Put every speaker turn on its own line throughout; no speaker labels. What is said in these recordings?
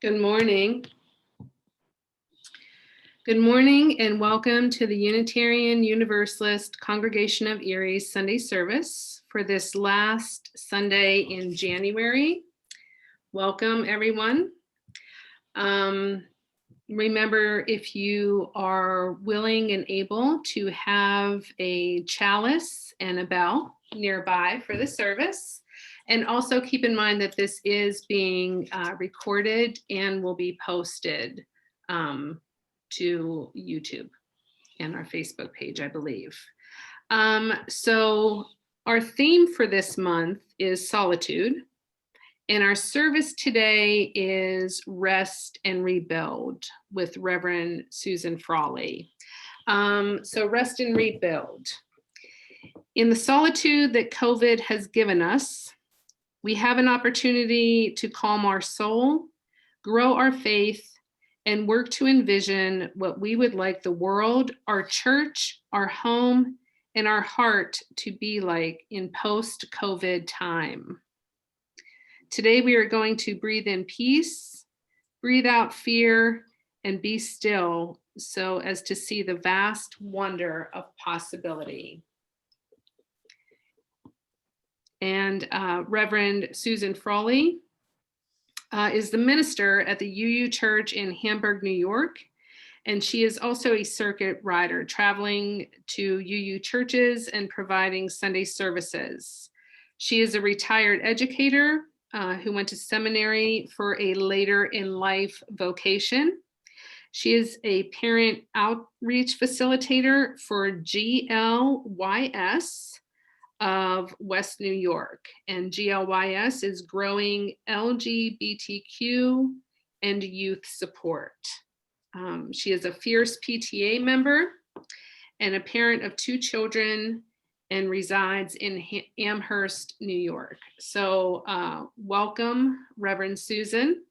Good morning. Good morning and welcome to the Unitarian Universalist Congregation of Erie Sunday service for this last Sunday in January. Welcome, everyone. Remember, if you are willing and able to have a chalice and a bell nearby for the service. And also keep in mind that this is being recorded and will be posted to YouTube and our Facebook page, I believe. So our theme for this month is solitude. And our service today is Rest and Rebuild with Reverend Susan Frawley. So rest and rebuild. In the solitude that COVID has given us, we have an opportunity to calm our soul, grow our faith, and work to envision what we would like the world, our church, our home, and our heart to be like in post-COVID time. Today, we are going to breathe in peace, breathe out fear, and be still so as to see the vast wonder of possibility. And Reverend Susan Frawley is the minister at the UU Church in Hamburg, New York. And she is also a circuit rider, traveling to UU churches and providing Sunday services. She is a retired educator who went to seminary for a later in life vocation. She is a parent outreach facilitator for GLYS of West New York, and GLYS is growing LGBTQ and youth support. She is a fierce PTA member and a parent of 2 children and resides in Amherst, New York. So welcome, Reverend Susan,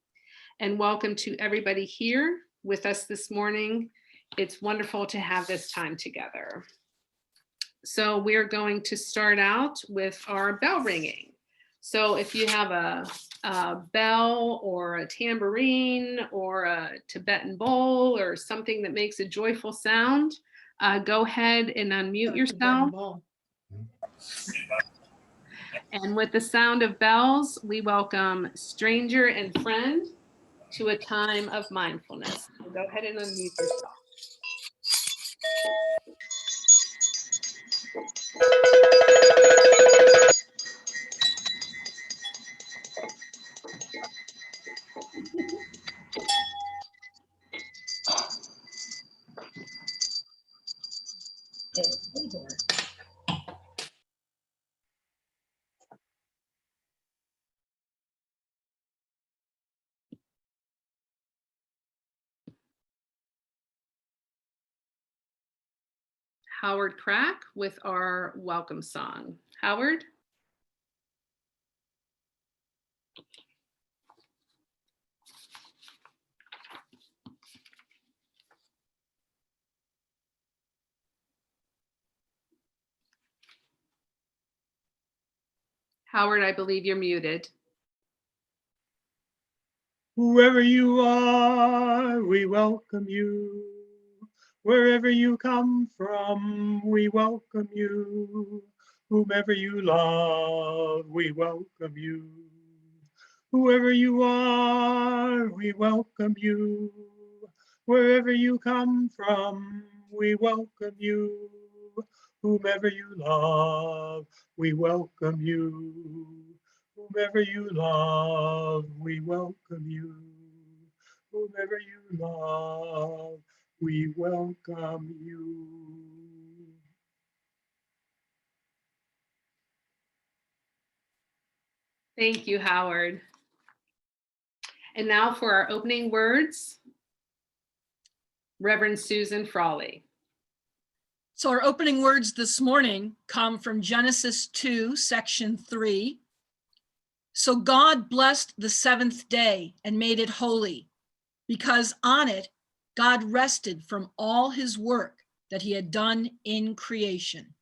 and welcome to everybody here with us this morning. It's wonderful to have this time together. So we're going to start out with our bell ringing. So if you have a bell or a tambourine or a Tibetan bowl or something that makes a joyful sound, go ahead and unmute yourself. And with the sound of bells, we welcome stranger and friend to a time of mindfulness. So go ahead and unmute yourself. Howard Krack with our welcome song. Howard? Howard, I believe you're muted.
Whoever you are, we welcome you. Wherever you come from, we welcome you. Whomever you love, we welcome you. Whoever you are, we welcome you. Wherever you come from, we welcome you. Whomever you love, we welcome you. Whomever you love, we welcome you. Whomever you love, we welcome you.
Thank you, Howard. And now for our opening words, Reverend Susan Frawley.
So our opening words this morning come from Genesis 2, section 3. So God blessed the 7th day and made it holy, because on it God rested from all his work that he had done in creation.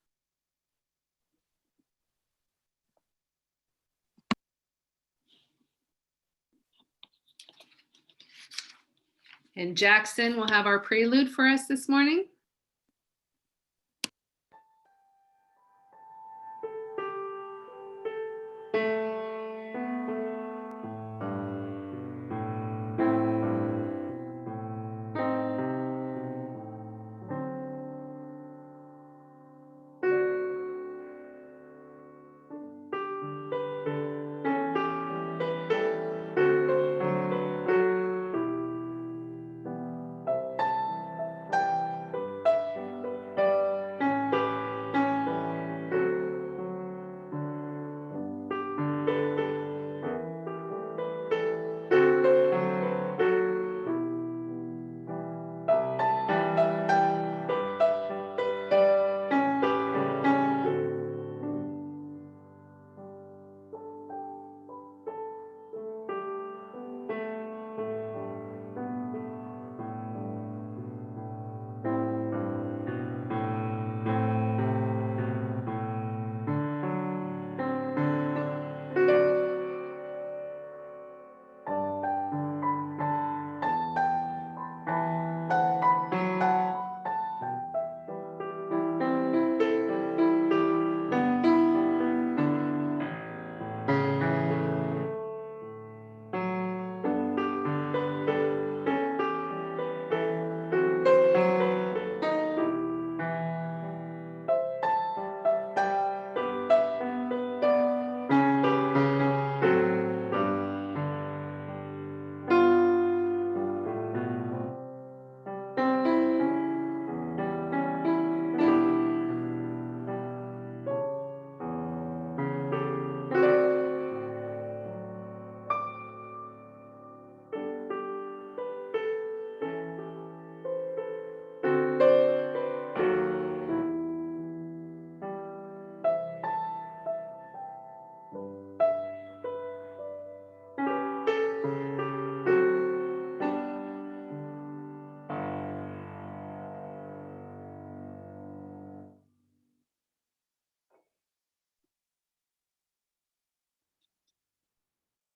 And Jackson will have our prelude for us this morning.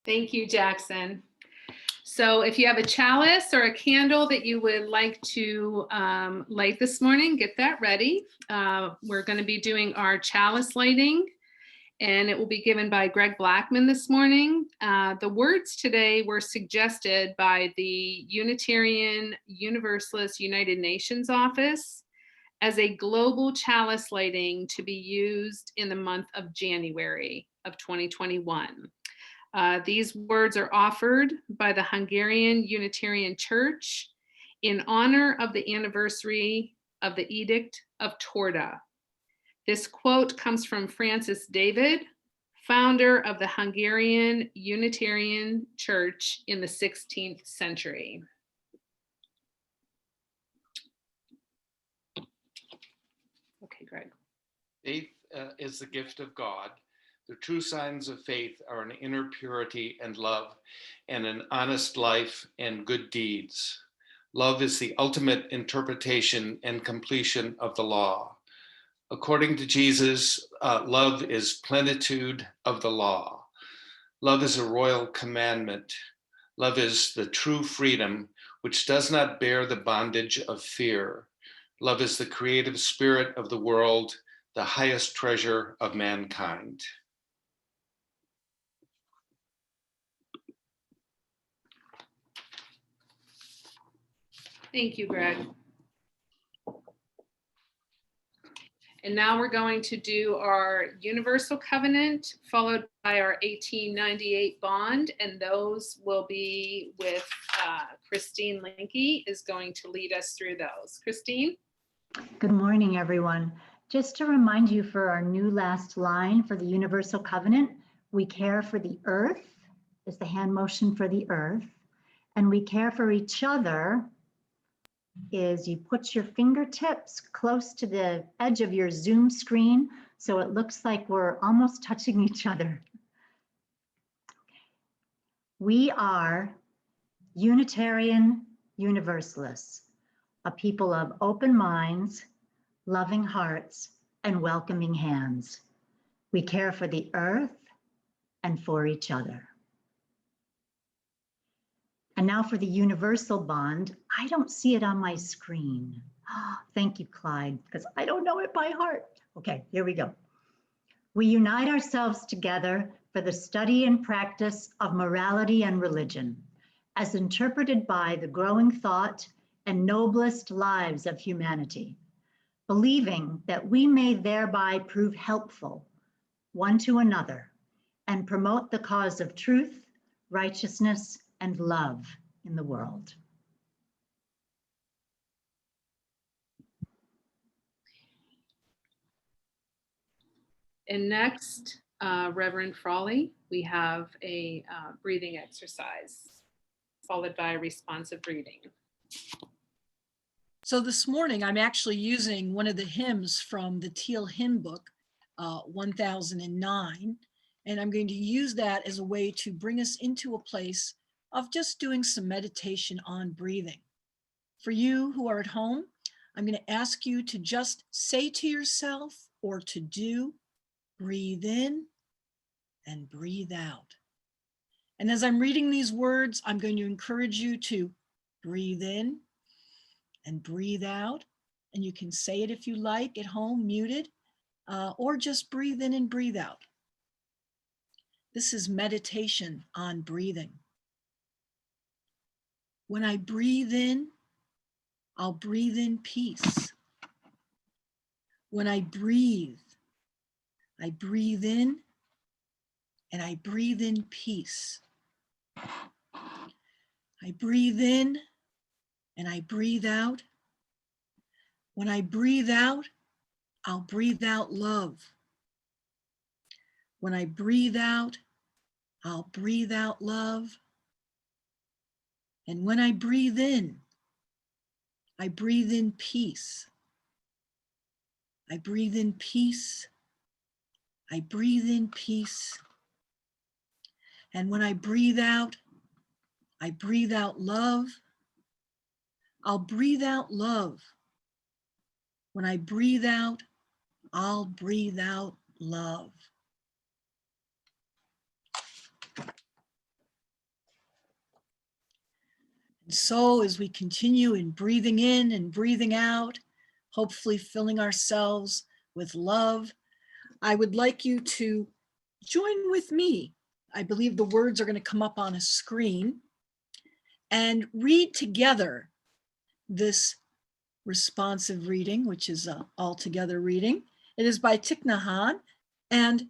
Thank you, Jackson. So if you have a chalice or a candle that you would like to light this morning, get that ready. We're going to be doing our chalice lighting, and it will be given by Greg Blackman this morning. The words today were suggested by the Unitarian Universalist United Nations Office as a global chalice lighting to be used in the month of January of 2021. These words are offered by the Hungarian Unitarian Church in honor of the anniversary of the Edict of Torda. This quote comes from Francis David, founder of the Hungarian Unitarian Church in the 16th century. Okay, Greg.
Faith is the gift of God. The true signs of faith are an inner purity and love, and an honest life and good deeds. Love is the ultimate interpretation and completion of the law. According to Jesus, love is plenitude of the law. Love is a royal commandment. Love is the true freedom, which does not bear the bondage of fear. Love is the creative spirit of the world, the highest treasure of mankind.
Thank you, Greg. And now we're going to do our Universal Covenant, followed by our 1898 bond, and those will be with Christine Linke is going to lead us through those. Christine?
Good morning, everyone. Just to remind you for our new last line for the Universal Covenant, we care for the earth, is the hand motion for the earth, and we care for each other is you put your fingertips close to the edge of your Zoom screen so it looks like we're almost touching each other. We are Unitarian Universalists, a people of open minds, loving hearts, and welcoming hands. We care for the earth and for each other. And now for the universal bond. I don't see it on my screen. Thank you, Clyde, because I don't know it by heart. Okay, here we go. We unite ourselves together for the study and practice of morality and religion, as interpreted by the growing thought and noblest lives of humanity, believing that we may thereby prove helpful one to another and promote the cause of truth, righteousness, and love in the world.
And next, Reverend Frawley, we have a breathing exercise followed by a responsive reading.
So this morning, I'm actually using one of the hymns from the Teal hymn book, 1009, and I'm going to use that as a way to bring us into a place of just doing some meditation on breathing. For you who are at home, I'm going to ask you to just say to yourself or to do, breathe in and breathe out. And as I'm reading these words, I'm going to encourage you to breathe in and breathe out. And you can say it if you like at home, muted, or just breathe in and breathe out. This is meditation on breathing. When I breathe in, I'll breathe in peace. When I breathe in and I breathe in peace. I breathe in and I breathe out. When I breathe out, I'll breathe out love. When I breathe out, I'll breathe out love. And when I breathe in peace. I breathe in peace. I breathe in peace. And when I breathe out love. I'll breathe out love. When I breathe out, I'll breathe out love. And so as we continue in breathing in and breathing out, hopefully filling ourselves with love, I would like you to join with me. I believe the words are going to come up on a screen, and read together this responsive reading, which is an all-together reading. It is by Thich Nhat Hanh, and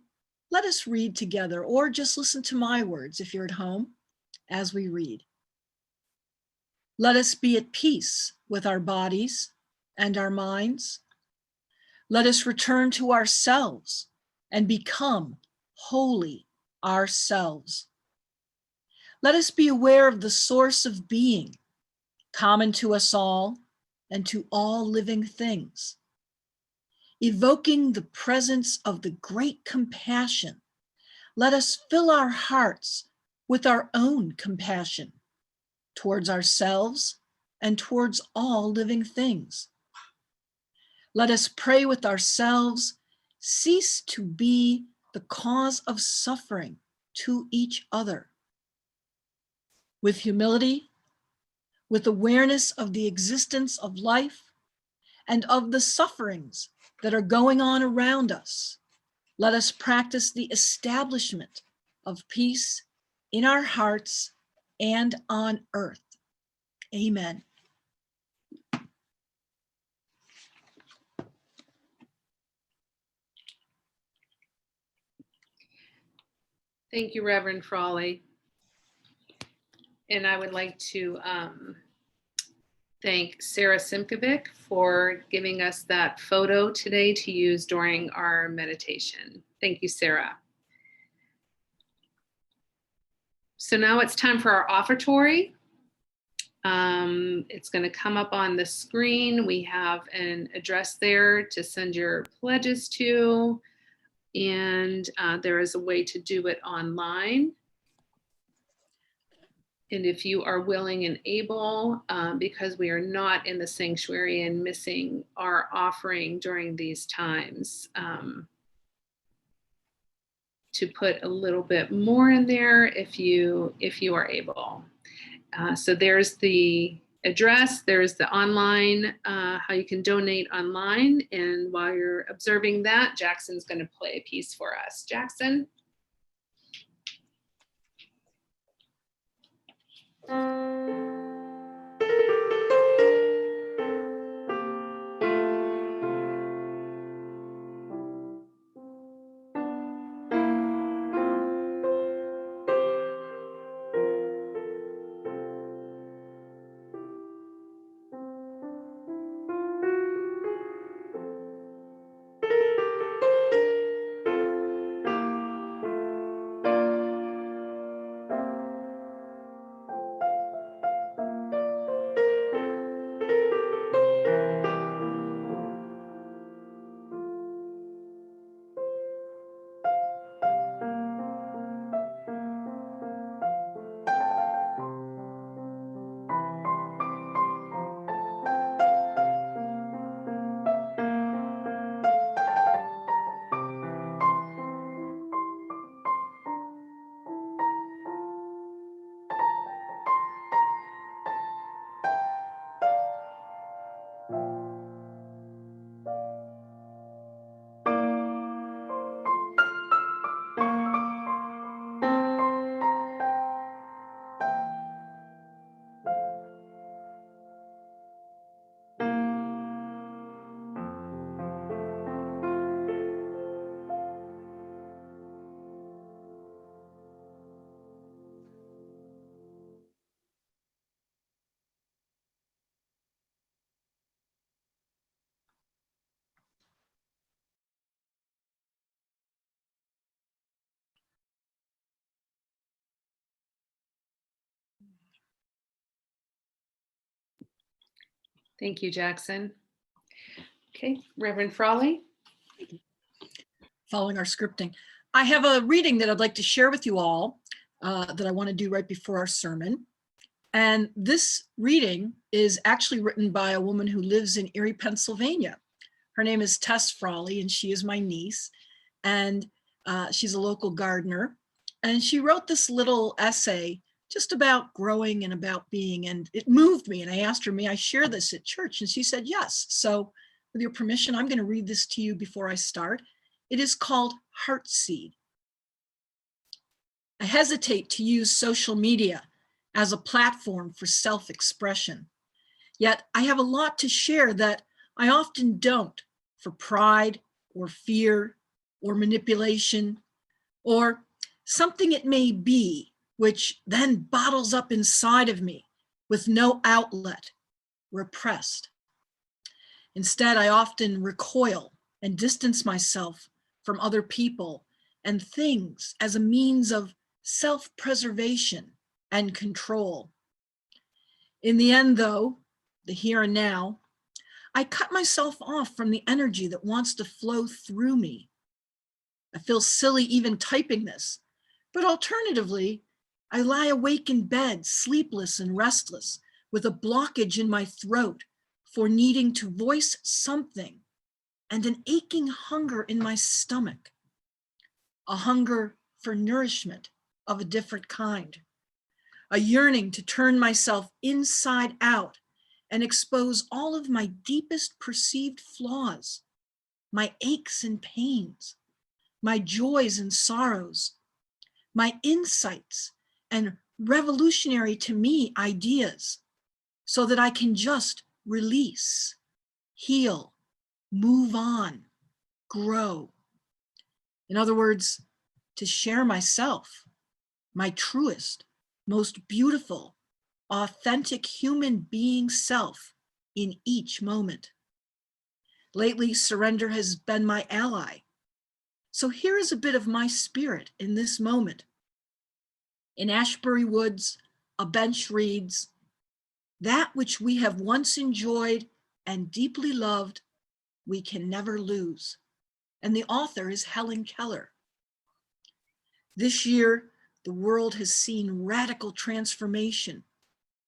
let us read together, or just listen to my words if you're at home as we read. Let us be at peace with our bodies and our minds. Let us return to ourselves and become wholly ourselves. Let us be aware of the source of being, common to us all and to all living things, evoking the presence of the great compassion. Let us fill our hearts with our own compassion towards ourselves and towards all living things. Let us pray with ourselves, cease to be the cause of suffering to each other. With humility, with awareness of the existence of life and of the sufferings that are going on around us, let us practice the establishment of peace in our hearts and on earth. Amen.
Thank you, Reverend Frawley. And I would like to thank Sarah Simkovic for giving us that photo today to use during our meditation. Thank you, Sarah. So now it's time for our offertory. It's going to come up on the screen. We have an address there to send your pledges to, and there is a way to do it online. And if you are willing and able, because we are not in the sanctuary and missing our offering during these times, to put a little bit more in there if you are able. So there's the address, there's the online, how you can donate online. And while you're observing that, Jackson's going to play a piece for us. Jackson. Thank you, Jackson. Okay, Reverend Frawley.
Following our scripting. I have a reading that I'd like to share with you all that I want to do right before our sermon. And this reading is actually written by a woman who lives in Erie, Pennsylvania. Her name is Tess Frawley, and she is my niece. And she's a local gardener. And she wrote this little essay just about growing and about being, and it moved me. And I asked her, may I share this at church? And she said, yes. So with your permission, I'm going to read this to you before I start. It is called Heartseed. I hesitate to use social media as a platform for self-expression. Yet I have a lot to share that I often don't, for pride or fear or manipulation or something it may be, which then bottles up inside of me with no outlet, repressed. Instead, I often recoil and distance myself from other people and things as a means of self-preservation and control. In the end, though, the here and now, I cut myself off from the energy that wants to flow through me. I feel silly even typing this, but alternatively, I lie awake in bed, sleepless and restless, with a blockage in my throat for needing to voice something and an aching hunger in my stomach, a hunger for nourishment of a different kind, a yearning to turn myself inside out and expose all of my deepest perceived flaws, my aches and pains, my joys and sorrows, my insights and revolutionary to me ideas, so that I can just release, heal, move on, grow. In other words, to share myself, my truest, most beautiful, authentic human being self in each moment. Lately, surrender has been my ally. So here is a bit of my spirit in this moment. In Ashbury Woods, a bench reads, "That which we have once enjoyed and deeply loved, we can never lose." And the author is Helen Keller. This year, the world has seen radical transformation,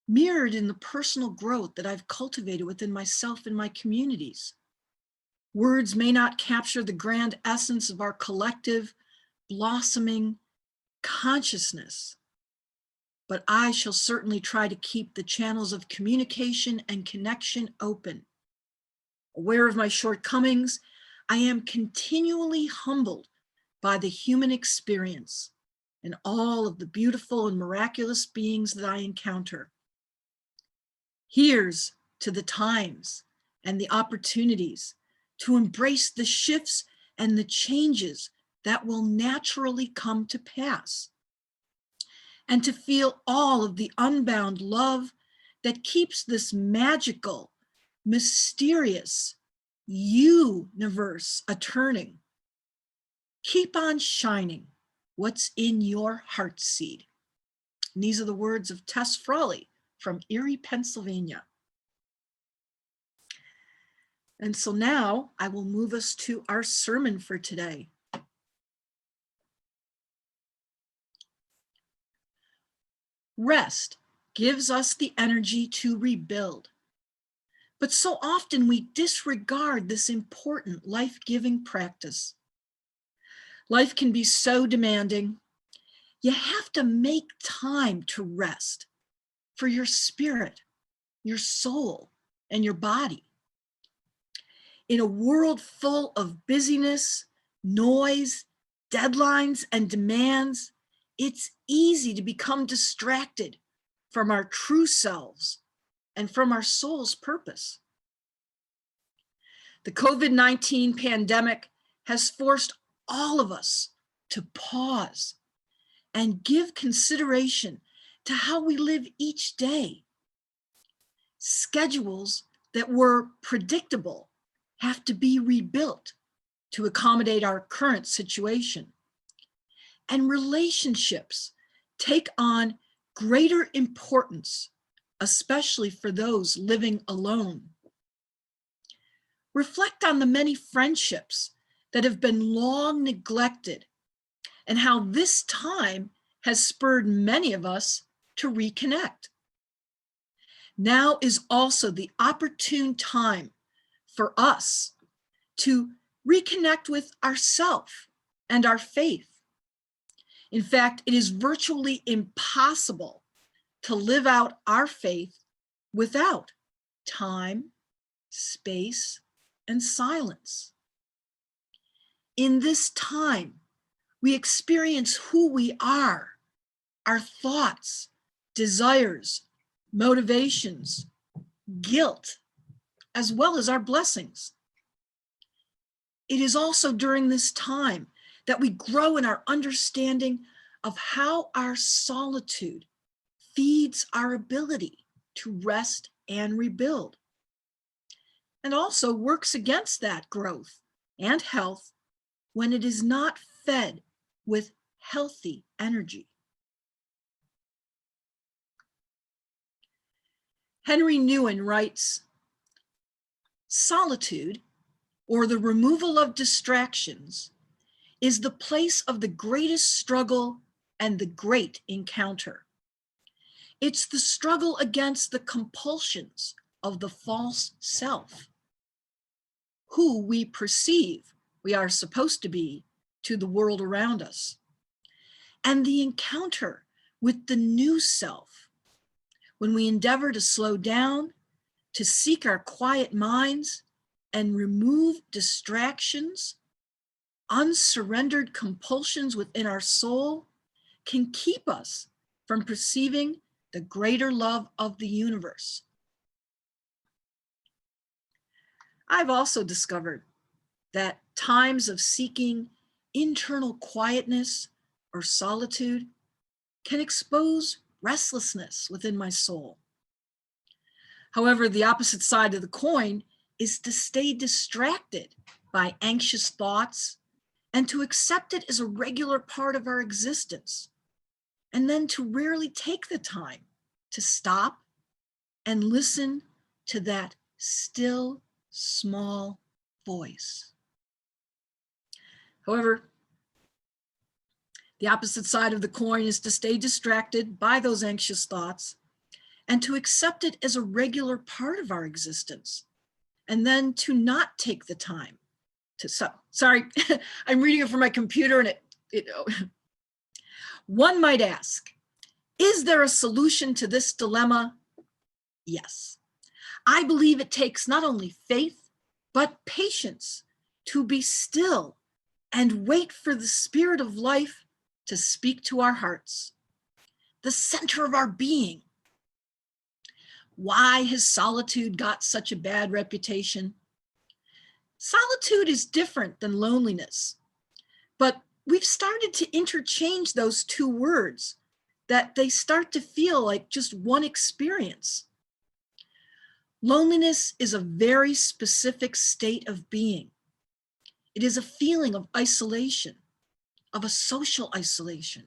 mirrored in the personal growth that I've cultivated within myself and my communities. Words may not capture the grand essence of our collective, blossoming consciousness, but I shall certainly try to keep the channels of communication and connection open. Aware of my shortcomings, I am continually humbled by the human experience and all of the beautiful and miraculous beings that I encounter. Here's to the times and the opportunities to embrace the shifts and the changes that will naturally come to pass, and to feel all of the unbound love that keeps this magical, mysterious universe a-turning. Keep on shining what's in your heart seed. And these are the words of Tess Frawley from Erie, Pennsylvania. And so now I will move us to our sermon for today. Rest gives us the energy to rebuild. But so often we disregard this important life-giving practice. Life can be so demanding. You have to make time to rest for your spirit, your soul, and your body. In a world full of busyness, noise, deadlines, and demands, it's easy to become distracted from our true selves and from our soul's purpose. The COVID-19 pandemic has forced all of us to pause and give consideration to how we live each day. Schedules that were predictable have to be rebuilt to accommodate our current situation. And relationships take on greater importance, especially for those living alone. Reflect on the many friendships that have been long neglected and how this time has spurred many of us to reconnect. Now is also the opportune time for us to reconnect with ourselves and our faith. In fact, it is virtually impossible to live out our faith without time, space, and silence. In this time, we experience who we are, our thoughts, desires, motivations, guilt, as well as our blessings. It is also during this time that we grow in our understanding of how our solitude feeds our ability to rest and rebuild, and also works against that growth and health when it is not fed with healthy energy. Henry Nguyen writes, "Solitude, or the removal of distractions, is the place of the greatest struggle and the great encounter. It's the struggle against the compulsions of the false self, who we perceive we are supposed to be to the world around us, and the encounter with the new self, when we endeavor to slow down, to seek our quiet minds and remove distractions. Unsurrendered compulsions within our soul can keep us from perceiving the greater love of the universe." I've also discovered that times of seeking internal quietness or solitude can expose restlessness within my soul. However, the opposite side of the coin is to stay distracted by anxious thoughts and to accept it as a regular part of our existence, and then to rarely take the time to stop and listen to that still, small voice. However, the opposite side of the coin is to stay distracted by those anxious thoughts and to accept it as a regular part of our existence, and then to not take the time to, sorry, I'm reading it from my computer and it one might ask, Is there a solution to this dilemma? Yes. I believe it takes not only faith, but patience to be still and wait for the spirit of life to speak to our hearts, the center of our being. Why has solitude got such a bad reputation? Solitude is different than loneliness, but we've started to interchange those two words, that they start to feel like just one experience. Loneliness is a very specific state of being. It is a feeling of isolation, of a social isolation.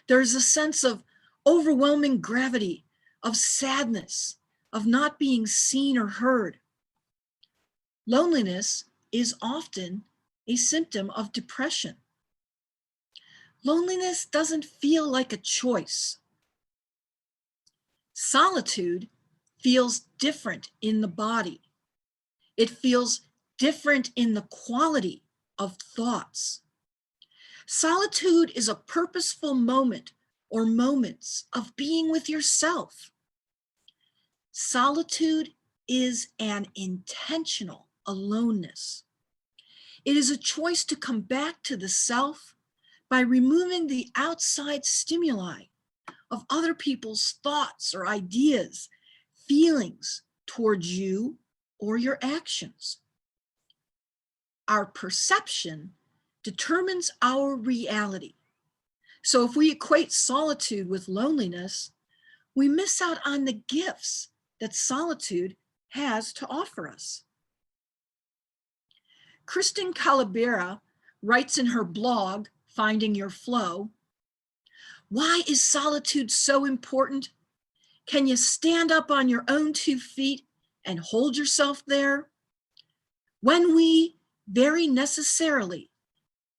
There is a sense of overwhelming gravity, of sadness, of not being seen or heard. Loneliness is often a symptom of depression. Loneliness doesn't feel like a choice. Solitude feels different in the body. It feels different in the quality of thoughts. Solitude is a purposeful moment or moments of being with yourself. Solitude is an intentional aloneness. It is a choice to come back to the self by removing the outside stimuli of other people's thoughts or ideas, feelings towards you or your actions. Our perception determines our reality. So if we equate solitude with loneliness, we miss out on the gifts that solitude has to offer us. Kristen Calabera writes in her blog, Finding Your Flow, why is solitude so important? Can you stand up on your own 2 feet and hold yourself there? When we very necessarily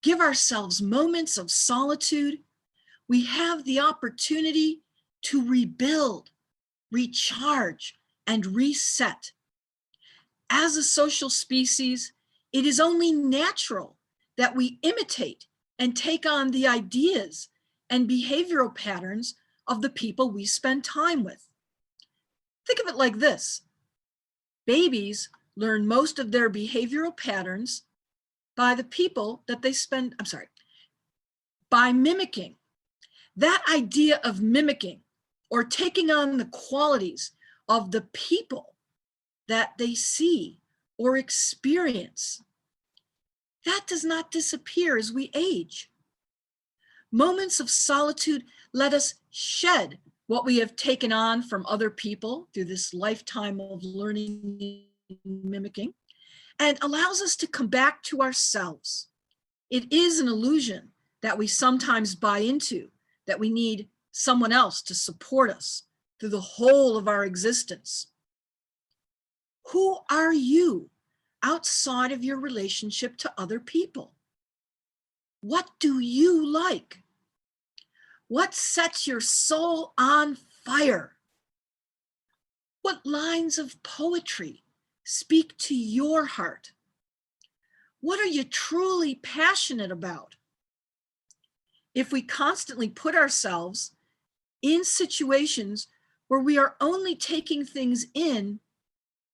give ourselves moments of solitude, we have the opportunity to rebuild, recharge, and reset. As a social species, it is only natural that we imitate and take on the ideas and behavioral patterns of the people we spend time with. Think of it like this. Babies learn most of their behavioral patterns by the people that they spend, by mimicking. That idea of mimicking or taking on the qualities of the people that they see or experience, that does not disappear as we age. Moments of solitude let us shed what we have taken on from other people through this lifetime of learning and mimicking, and allows us to come back to ourselves. It is an illusion that we sometimes buy into, that we need someone else to support us through the whole of our existence. Who are you outside of your relationship to other people? What do you like? What sets your soul on fire? What lines of poetry speak to your heart? What are you truly passionate about? If we constantly put ourselves in situations where we are only taking things in,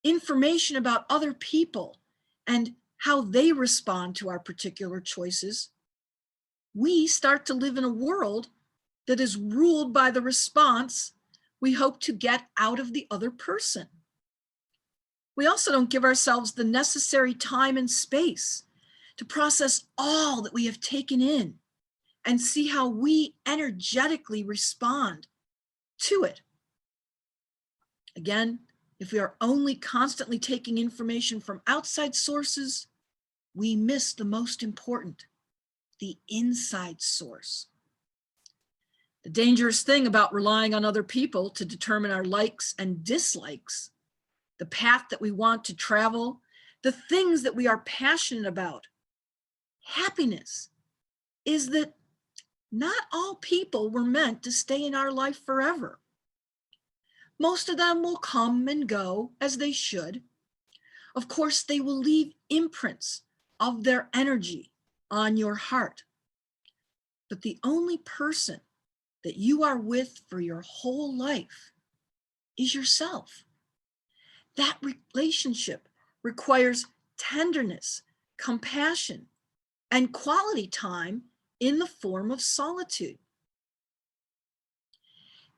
information about other people and how they respond to our particular choices, we start to live in a world that is ruled by the response we hope to get out of the other person. We also don't give ourselves the necessary time and space to process all that we have taken in and see how we energetically respond to it. Again, if we are only constantly taking information from outside sources, we miss the most important, the inside source. The dangerous thing about relying on other people to determine our likes and dislikes, the path that we want to travel, the things that we are passionate about, happiness, is that not all people were meant to stay in our life forever. Most of them will come and go as they should. Of course, they will leave imprints of their energy on your heart. But the only person that you are with for your whole life is yourself. That relationship requires tenderness, compassion, and quality time in the form of solitude.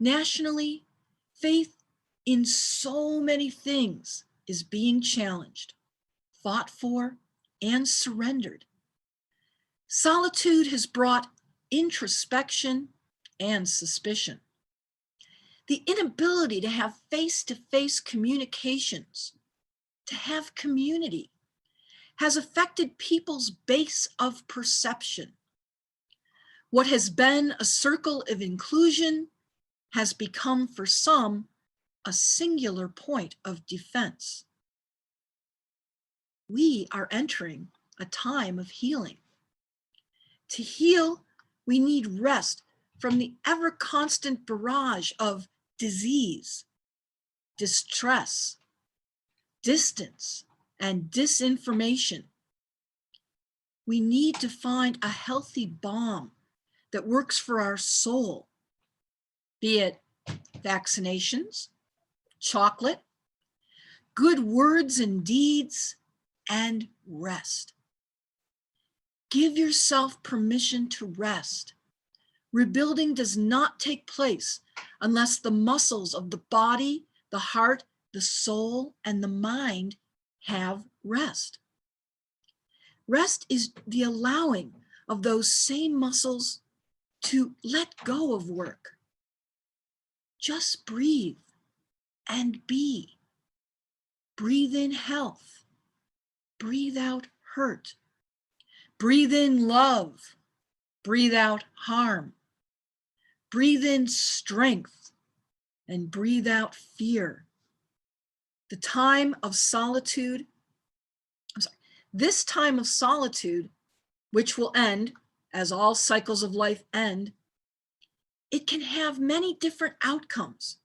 Nationally, faith in so many things is being challenged, fought for, and surrendered. Solitude has brought introspection and suspicion. The inability to have face-to-face communications, to have community, has affected people's base of perception. What has been a circle of inclusion has become for some a singular point of defense. We are entering a time of healing. To heal, we need rest from the ever-constant barrage of disease, distress, distance, and disinformation. We need to find a healthy balm that works for our soul, be it vaccinations, chocolate, good words and deeds, and rest. Give yourself permission to rest. Rebuilding does not take place unless the muscles of the body, the heart, the soul, and the mind have rest. Rest is the allowing of those same muscles to let go of work. Just breathe and be. Breathe in health. Breathe out hurt. Breathe in love. Breathe out harm. Breathe in strength and breathe out fear. The time of solitude, this time of solitude, which will end as all cycles of life end, it can have many different outcomes.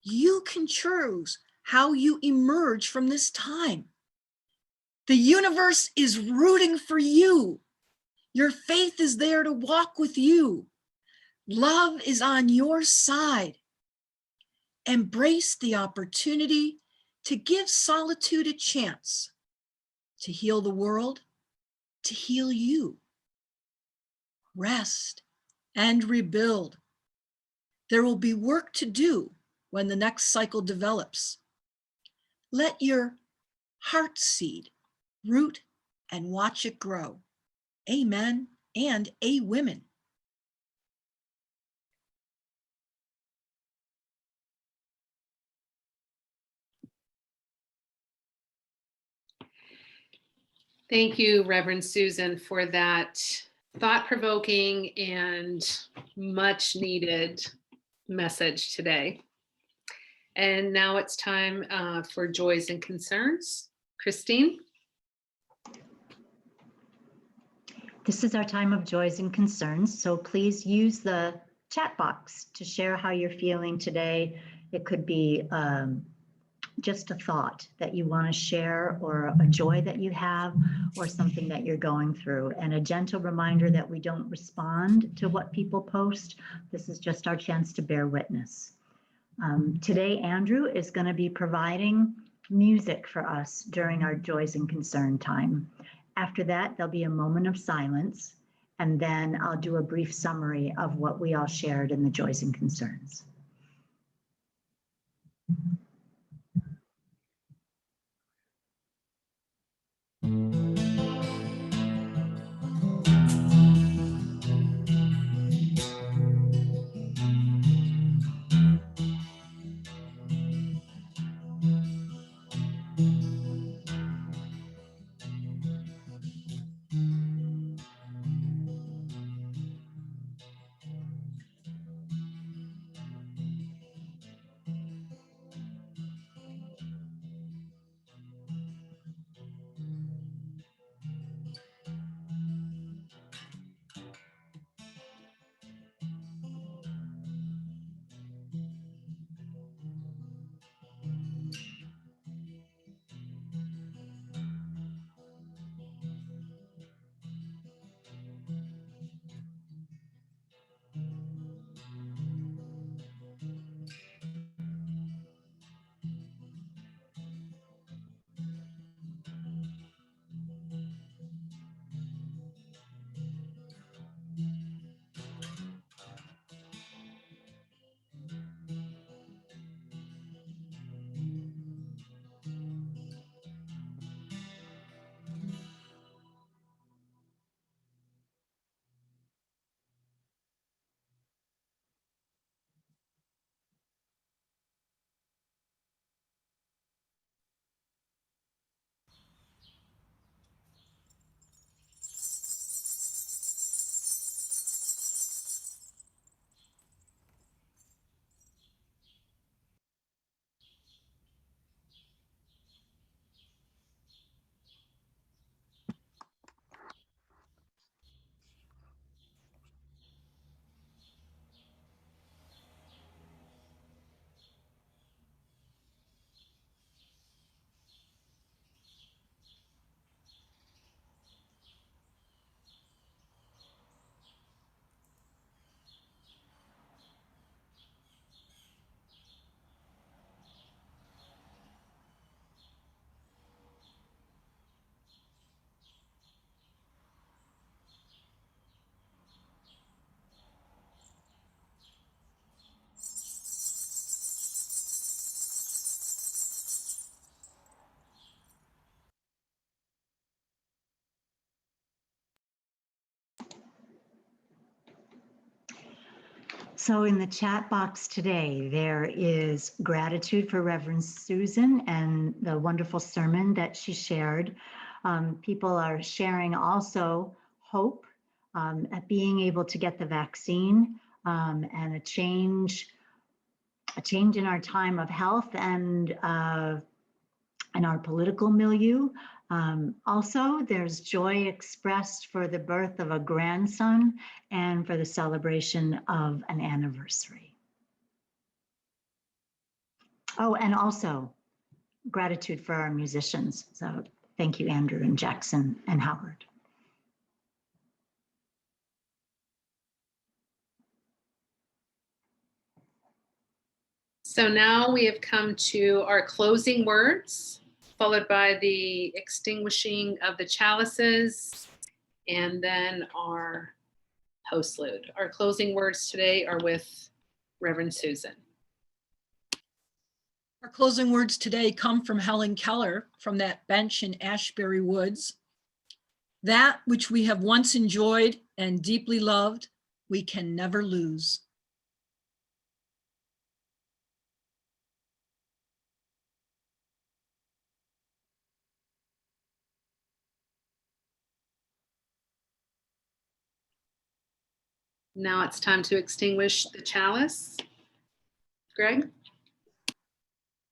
You can choose how you emerge from this time. The universe is rooting for you. Your faith is there to walk with you. Love is on your side. Embrace the opportunity to give solitude a chance to heal the world, to heal you. Rest and rebuild. There will be work to do when the next cycle develops. Let your heart seed root and watch it grow. Amen and a women.
Thank you, Reverend Susan, for that thought-provoking and much needed message today. And now it's time for joys and concerns. Christine?
This is our time of joys and concerns, so please use the chat box to share how you're feeling today. It could be just a thought that you want to share, or a joy that you have, or something that you're going through. And a gentle reminder that we don't respond to what people post. This is just our chance to bear witness. Today, Andrew is going to be providing music for us during our joys and concern time. After that, there'll be a moment of silence, and then I'll do a brief summary of what we all shared in the joys and concerns. So in the chat box today, there is gratitude for Reverend Susan and the wonderful sermon that she shared. People are sharing also hope at being able to get the vaccine and a change in our time of health and in our political milieu. Also, there's joy expressed for the birth of a grandson and for the celebration of an anniversary. Oh, and also gratitude for our musicians. So thank you, Andrew and Jackson and Howard.
So now we have come to our closing words, followed by the extinguishing of the chalices, and then our postlude. Our closing words today are with Reverend Susan.
Our closing words today come from Helen Keller from that bench in Ashbury Woods. That which we have once enjoyed and deeply loved, we can never lose.
Now it's time to extinguish the chalice. Greg?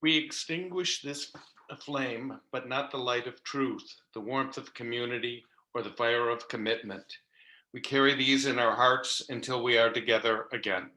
We extinguish this flame, but not the light of truth, the warmth of community, or the fire of commitment. We carry these in our hearts until we are together again.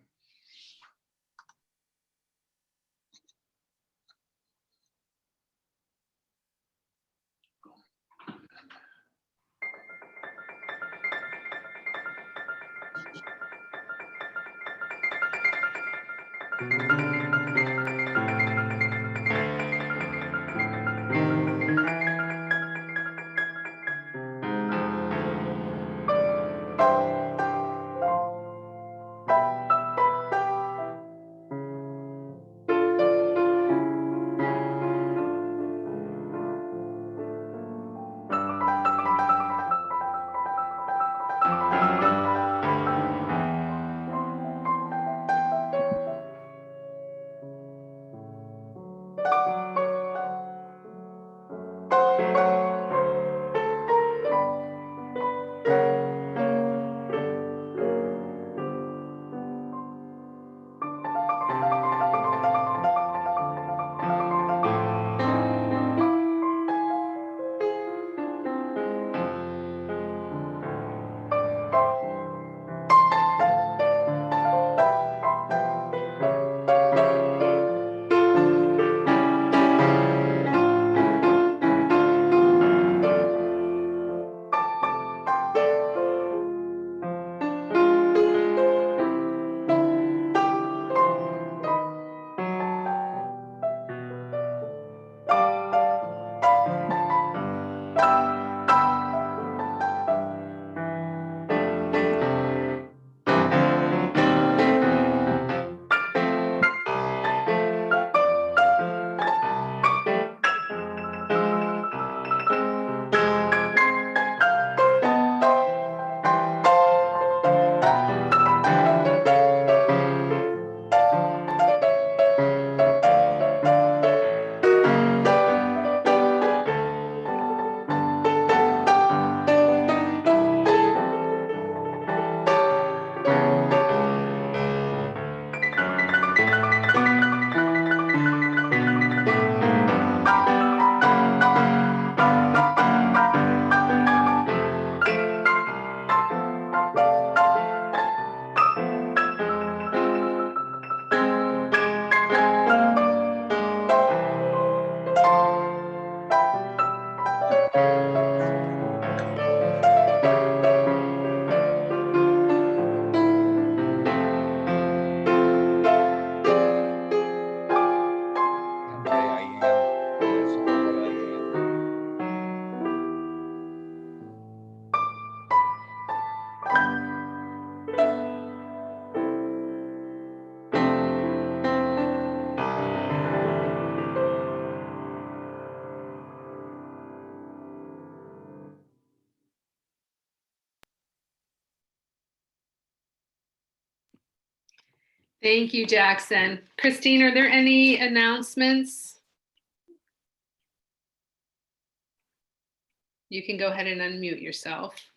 Thank you, Jackson. Christine, are there any announcements? You can go ahead and unmute yourself.